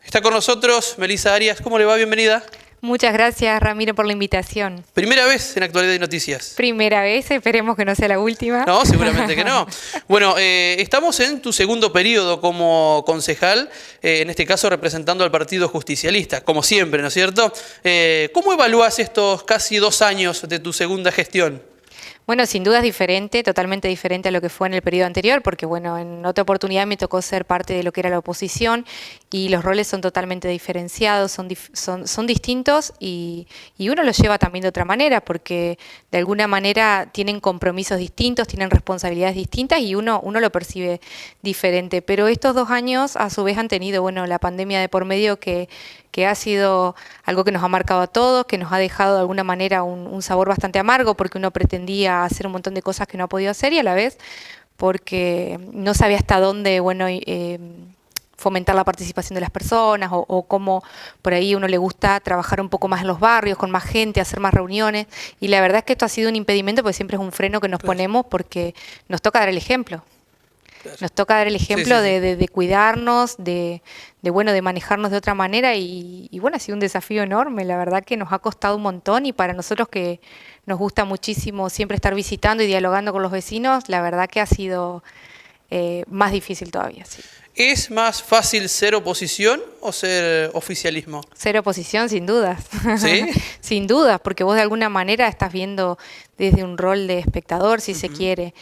Está con nosotros Melissa Arias. ¿Cómo le va? Bienvenida. Muchas gracias, Ramiro, por la invitación. Primera vez en Actualidad y Noticias. Primera vez, esperemos que no sea la última. No, seguramente que no. Bueno, estamos en tu segundo periodo como concejal, en este caso representando al Partido Justicialista, como siempre, ¿no es cierto? ¿Cómo evalúas estos casi 2 años de tu segunda gestión? Bueno, sin duda es diferente, totalmente diferente a lo que fue en el periodo anterior, porque bueno, en otra oportunidad me tocó ser parte de lo que era la oposición y los roles son totalmente diferenciados, son distintos y uno los lleva también de otra manera, porque de alguna manera tienen compromisos distintos, tienen responsabilidades distintas y uno lo percibe diferente. Pero estos 2 años a su vez han tenido, bueno, la pandemia de por medio que ha sido algo que nos ha marcado a todos, que nos ha dejado de alguna manera un sabor bastante amargo, porque uno pretendía hacer un montón de cosas que no ha podido hacer y a la vez porque no sabía hasta dónde, bueno, fomentar la participación de las personas o cómo por ahí uno le gusta trabajar un poco más en los barrios, con más gente, hacer más reuniones. Y la verdad es que esto ha sido un impedimento porque siempre es un freno que nos ponemos porque nos toca dar el ejemplo. Nos toca dar el ejemplo de cuidarnos, de manejarnos de otra manera y bueno, ha sido un desafío enorme, la verdad que nos ha costado un montón y para nosotros que nos gusta muchísimo siempre estar visitando y dialogando con los vecinos, la verdad que ha sido más difícil todavía. Sí. ¿Es más fácil ser oposición o ser oficialismo? Ser oposición, sin dudas. ¿Sí? Sin dudas, porque vos de alguna manera estás viendo desde un rol de espectador, si se quiere,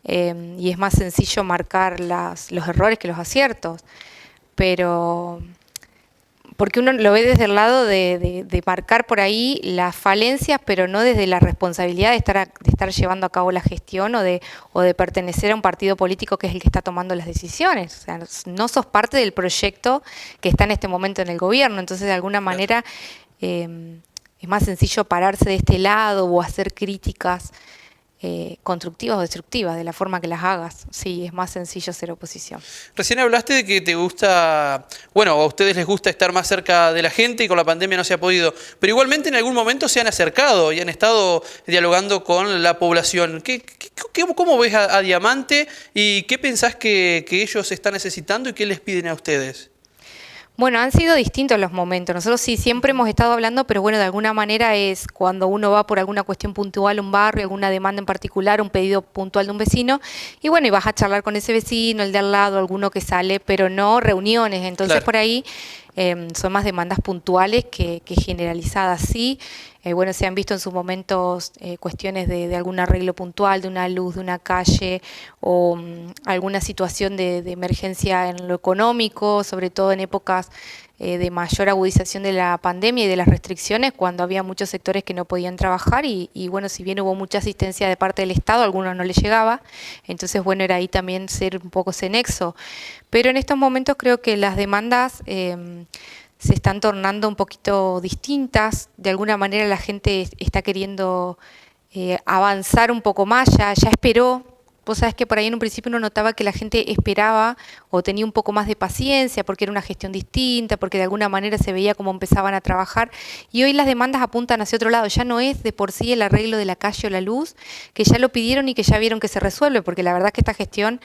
y es más sencillo marcar los errores que los aciertos. Pero porque uno lo ve desde el lado de marcar por ahí las falencias, pero no desde la responsabilidad de estar llevando a cabo la gestión o de pertenecer a un partido político que es el que está tomando las decisiones. O sea, no sos parte del proyecto que está en este momento en el gobierno, entonces de alguna manera es más sencillo pararse de este lado o hacer críticas constructivas o destructivas, de la forma que las hagas. Sí, es más sencillo ser oposición. Recién hablaste de que te gusta, bueno, a ustedes les gusta estar más cerca de la gente y con la pandemia no se ha podido, pero igualmente en algún momento se han acercado y han estado dialogando con la población. ¿Cómo ves a Diamante y qué pensás que ellos están necesitando y qué les piden a ustedes? Bueno, han sido distintos los momentos. Nosotros sí siempre hemos estado hablando, pero bueno, de alguna manera es cuando uno va por alguna cuestión puntual a un barrio, alguna demanda en particular, un pedido puntual de un vecino, y bueno, y vas a charlar con ese vecino, el de al lado, alguno que sale, pero no reuniones. Entonces claro, por ahí son más demandas puntuales que generalizadas, sí. Bueno, se han visto en sus momentos cuestiones de algún arreglo puntual, de una luz, de una calle o alguna situación de emergencia en lo económico, sobre todo en épocas de mayor agudización de la pandemia y de las restricciones, cuando había muchos sectores que no podían trabajar y bueno, si bien hubo mucha asistencia de parte del Estado, a algunos no les llegaba, entonces bueno, era ahí también ser un poco ese nexo. Pero en estos momentos creo que las demandas se están tornando un poquito distintas, de alguna manera la gente está queriendo avanzar un poco más, ya esperó. Vos sabés que por ahí en un principio uno notaba que la gente esperaba o tenía un poco más de paciencia porque era una gestión distinta, porque de alguna manera se veía cómo empezaban a trabajar y hoy las demandas apuntan hacia otro lado, ya no es de por sí el arreglo de la calle o la luz, que ya lo pidieron y que ya vieron que se resuelve, porque la verdad es que esta gestión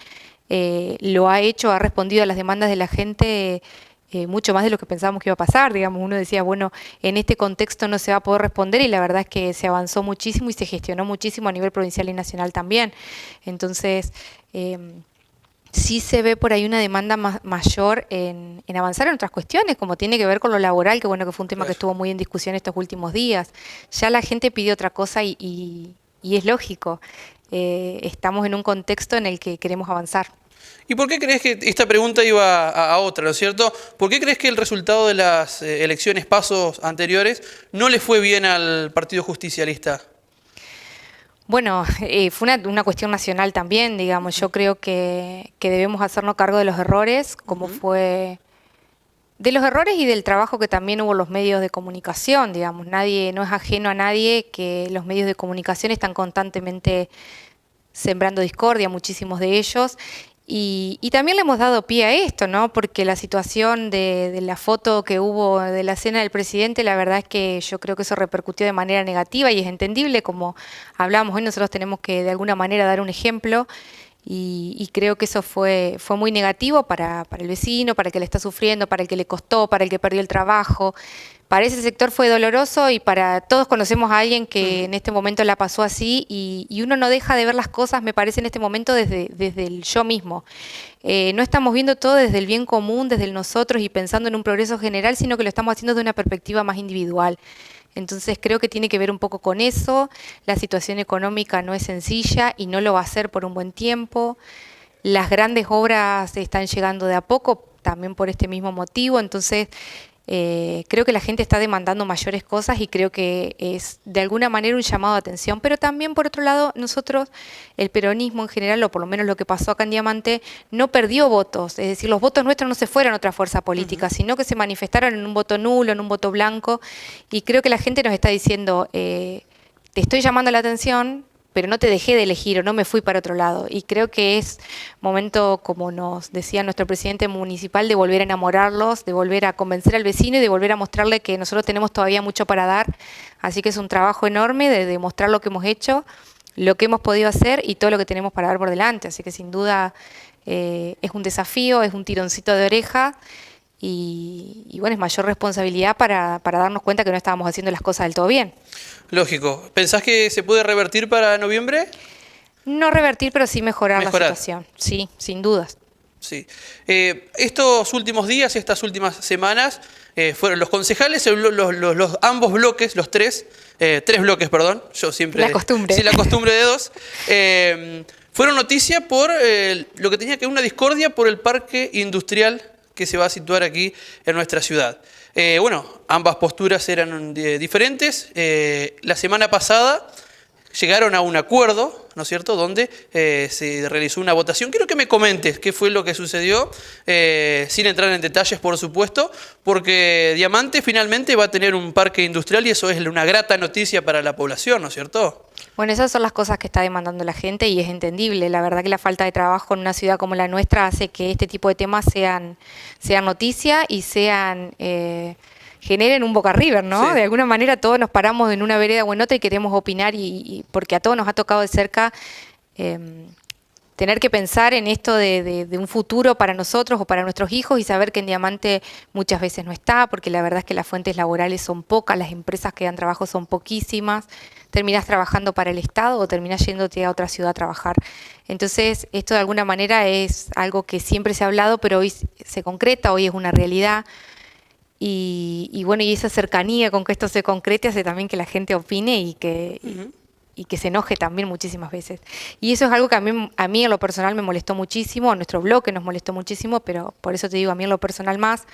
lo ha hecho, ha respondido a las demandas de la gente mucho más de lo que pensábamos que iba a pasar, digamos, uno decía, bueno, en este contexto no se va a poder responder y la verdad es que se avanzó muchísimo y se gestionó muchísimo a nivel provincial y nacional también. Entonces, sí se ve por ahí una demanda mayor en avanzar en otras cuestiones, como tiene que ver con lo laboral, que bueno, que fue un tema que estuvo muy en discusión estos últimos días. Ya la gente pidió otra cosa y es lógico. Estamos en un contexto en el que queremos avanzar. ¿Y por qué crees que esta pregunta iba a otra, ¿no es cierto? ¿Por qué crees que el resultado de las elecciones pasos anteriores no le fue bien al Partido Justicialista? Bueno, fue una cuestión nacional también, digamos. Yo creo que debemos hacernos cargo de los errores, como fue de los errores y del trabajo que también hubo en los medios de comunicación, digamos. Nadie, no es ajeno a nadie que los medios de comunicación están constantemente sembrando discordia, muchísimos de ellos. Y también le hemos dado pie a esto, ¿no? Porque la situación de la foto que hubo de la cena del presidente, la verdad es que yo creo que eso repercutió de manera negativa y es entendible, como hablamos hoy, nosotros tenemos que de alguna manera dar un ejemplo Y creo que eso fue muy negativo para el vecino, para el que le está sufriendo, para el que le costó, para el que perdió el trabajo. Para ese sector fue doloroso y para todos conocemos a alguien que en este momento la pasó así y uno no deja de ver las cosas, me parece, en este momento desde el yo mismo. No estamos viendo todo desde el bien común, desde el nosotros y pensando en un progreso general, sino que lo estamos haciendo de una perspectiva más individual. Entonces creo que tiene que ver un poco con eso. La situación económica no es sencilla y no lo va a ser por un buen tiempo. Las grandes obras están llegando de a poco, también por este mismo motivo. Entonces creo que la gente está demandando mayores cosas y creo que es de alguna manera un llamado de atención. Pero también, por otro lado, nosotros, el peronismo en general, o por lo menos lo que pasó acá en Diamante, no perdió votos. Es decir, los votos nuestros no se fueron a otra fuerza política, sino que se manifestaron en un voto nulo, en un voto blanco. Y creo que la gente nos está diciendo, te estoy llamando la atención, pero no te dejé de elegir o no me fui para otro lado. Y creo que es momento, como nos decía nuestro presidente municipal, de volver a enamorarlos, de volver a convencer al vecino y de volver a mostrarle que nosotros tenemos todavía mucho para dar. Así que es un trabajo enorme de demostrar lo que hemos hecho, lo que hemos podido hacer y todo lo que tenemos para dar por delante. Así que sin duda es un desafío, es un tironcito de oreja. Y bueno, es mayor responsabilidad para darnos cuenta que no estábamos haciendo las cosas del todo bien. Lógico. ¿Pensás que se puede revertir para noviembre? No revertir, pero sí mejorar la situación. Sí, sin dudas. Sí. Estos últimos días, estas últimas semanas, fueron los concejales, los ambos bloques, los tres bloques, perdón, yo siempre... La costumbre. Sí, la costumbre de dos. Fueron noticia por lo que tenía que ver una discordia por el parque industrial que se va a situar aquí en nuestra ciudad. Bueno, ambas posturas eran diferentes. La semana pasada llegaron a un acuerdo, ¿no es cierto?, donde se realizó una votación. Quiero que me comentes qué fue lo que sucedió, sin entrar en detalles, por supuesto, porque Diamante finalmente va a tener un parque industrial y eso es una grata noticia para la población, ¿no es cierto? Bueno, esas son las cosas que está demandando la gente y es entendible. La verdad que la falta de trabajo en una ciudad como la nuestra hace que este tipo de temas sean noticia y generen un Boca River, ¿no? Sí. De alguna manera todos nos paramos en una vereda o en otra y queremos opinar y porque a todos nos ha tocado de cerca tener que pensar en esto de un futuro para nosotros o para nuestros hijos y saber que en Diamante muchas veces no está, porque la verdad es que las fuentes laborales son pocas, las empresas que dan trabajo son poquísimas, terminás trabajando para el Estado o terminás yéndote a otra ciudad a trabajar. Entonces, esto de alguna manera es algo que siempre se ha hablado, pero hoy se concreta, hoy es una realidad. Y bueno, y esa cercanía con que esto se concrete hace también que la gente opine y que se enoje también muchísimas veces. Y eso es algo que a mí en lo personal me molestó muchísimo, a nuestro bloque nos molestó muchísimo, pero por eso te digo a mí en lo personal más,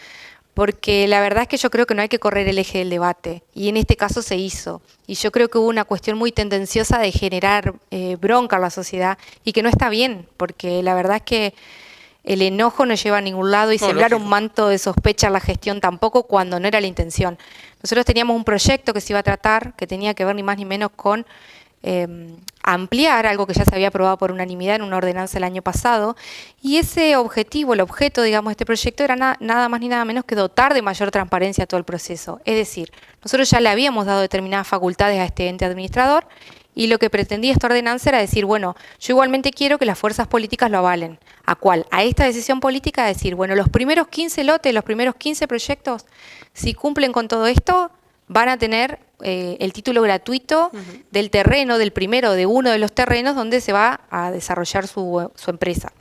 porque la verdad es que yo creo que no hay que correr el eje del debate, y en este caso se hizo. Y yo creo que hubo una cuestión muy tendenciosa de generar bronca a la sociedad, y que no está bien, porque la verdad es que el enojo no lleva a ningún lado y sembrar un manto de sospecha en la gestión tampoco cuando no era la intención. Nosotros teníamos un proyecto que se iba a tratar, que tenía que ver ni más ni menos con ampliar algo que ya se había aprobado por unanimidad en una ordenanza el año pasado, y ese objetivo, el objeto, digamos, de este proyecto era nada más ni nada menos que dotar de mayor transparencia a todo el proceso. Es decir, nosotros ya le habíamos dado determinadas facultades a este ente administrador y lo que pretendía esta ordenanza era decir, bueno, yo igualmente quiero que las fuerzas políticas lo avalen. ¿A cuál? A esta decisión política de decir, bueno, los primeros 15 lotes, los primeros 15 proyectos, si cumplen con todo esto, van a tener el título gratuito del terreno, del primero, de uno de los terrenos donde se va a desarrollar su empresa.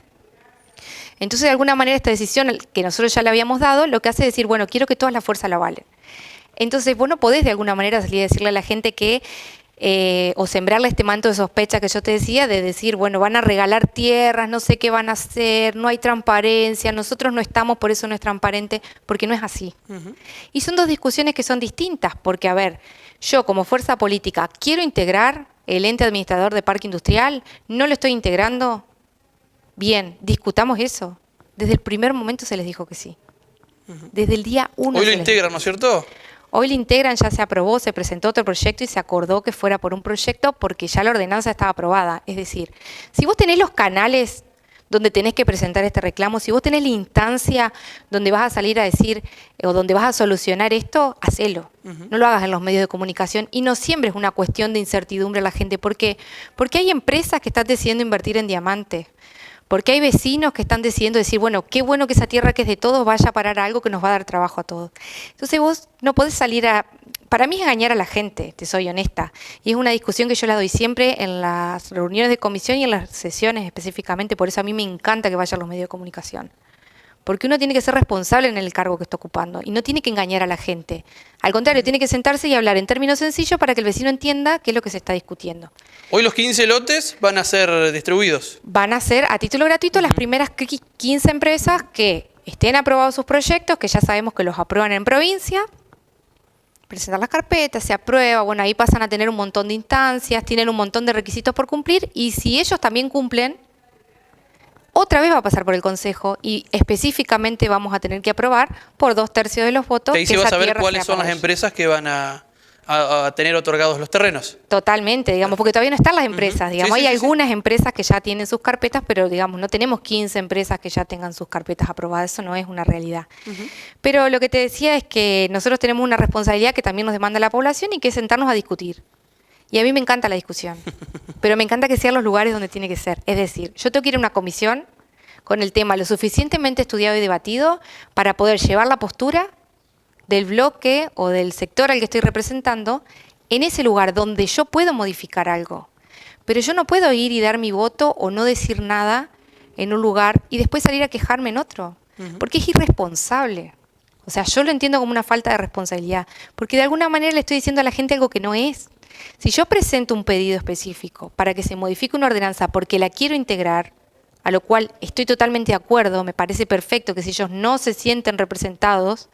Entonces, de alguna manera, esta decisión que nosotros ya le habíamos dado, lo que hace es decir, bueno, quiero que todas las fuerzas lo avalen. Entonces, vos no podés de alguna manera salir a decirle a la gente que, o sembrarle este manto de sospecha que yo te decía, de decir, bueno, van a regalar tierras, no sé qué van a hacer, no hay transparencia, nosotros no estamos, por eso no es transparente, porque no es así. Y son dos discusiones que son distintas, porque, a ver, yo como fuerza política quiero integrar el ente administrador de parque industrial, no lo estoy integrando, bien, discutamos eso. Desde el primer momento se les dijo que sí. Desde el día 1. Hoy lo integran, ¿no es cierto? Hoy lo integran, ya se aprobó, se presentó otro proyecto y se acordó que fuera por un proyecto porque ya la ordenanza estaba aprobada. Es decir, si vos tenés los canales donde tenés que presentar este reclamo, si vos tenés la instancia donde vas a salir a decir o donde vas a solucionar esto, hacelo. No lo hagas en los medios de comunicación y no siempre es una cuestión de incertidumbre a la gente. ¿Por qué? Porque hay empresas que están decidiendo invertir en Diamante. Porque hay vecinos que están decidiendo decir, bueno, qué bueno que esa tierra que es de todos vaya a parar a algo que nos va a dar trabajo a todos. Entonces vos no podés salir a... Para mí es engañar a la gente, te soy honesta. Y es una discusión que yo la doy siempre en las reuniones de comisión y en las sesiones específicamente. Por eso a mí me encanta que vayan los medios de comunicación. Porque uno tiene que ser responsable en el cargo que está ocupando y no tiene que engañar a la gente. Al contrario, tiene que sentarse y hablar en términos sencillos para que el vecino entienda qué es lo que se está discutiendo. Hoy los 15 lotes van a ser distribuidos. Van a ser a título gratuito las primeras 15 empresas que estén aprobados sus proyectos, que ya sabemos que los aprueban en provincia, presentan las carpetas, se aprueba, bueno, ahí pasan a tener un montón de instancias, tienen un montón de requisitos por cumplir y si ellos también cumplen, otra vez va a pasar por el Consejo y específicamente vamos a tener que aprobar por 2/3 de los votos. Que ahí se va a saber cuáles son las empresas que van a tener otorgados los terrenos. Totalmente, digamos, porque todavía no están las empresas, digamos, Sí, hay sí, sí. algunas empresas que ya tienen sus carpetas, pero digamos, no tenemos 15 empresas que ya tengan sus carpetas aprobadas, eso no es una realidad. Pero lo que te decía es que nosotros tenemos una responsabilidad que también nos demanda la población y que es sentarnos a discutir. Y a mí me encanta la discusión, pero me encanta que sean los lugares donde tiene que ser. Es decir, yo tengo que ir a una comisión con el tema lo suficientemente estudiado y debatido para poder llevar la postura del bloque o del sector al que estoy representando en ese lugar donde yo puedo modificar algo. Pero yo no puedo ir y dar mi voto o no decir nada en un lugar y después salir a quejarme en otro, porque es irresponsable. O sea, yo lo entiendo como una falta de responsabilidad, porque de alguna manera le estoy diciendo a la gente algo que no es. Si yo presento un pedido específico para que se modifique una ordenanza porque la quiero integrar, a lo cual estoy totalmente de acuerdo, me parece perfecto que si ellos no se sienten representados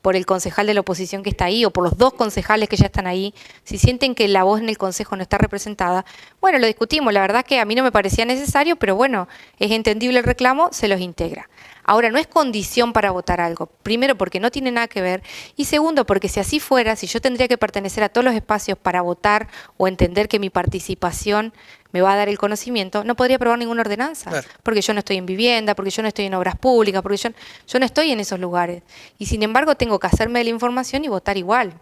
por el concejal de la oposición que está ahí o por los 2 concejales que ya están ahí, si sienten que la voz en el consejo no está representada, bueno, lo discutimos, la verdad que a mí no me parecía necesario, pero bueno, es entendible el reclamo, se los integra. Ahora, no es condición para votar algo, primero porque no tiene nada que ver y segundo porque si así fuera, si yo tendría que pertenecer a todos los espacios para votar o entender que mi participación me va a dar el conocimiento, no podría aprobar ninguna ordenanza, Claro. porque yo no estoy en vivienda, porque yo no estoy en obras públicas, porque yo no estoy en esos lugares. Y sin embargo tengo que hacerme de la información y votar igual.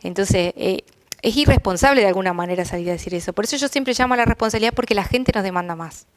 Entonces, es irresponsable de alguna manera salir a decir eso. Por eso yo siempre llamo a la responsabilidad porque la gente nos demanda más.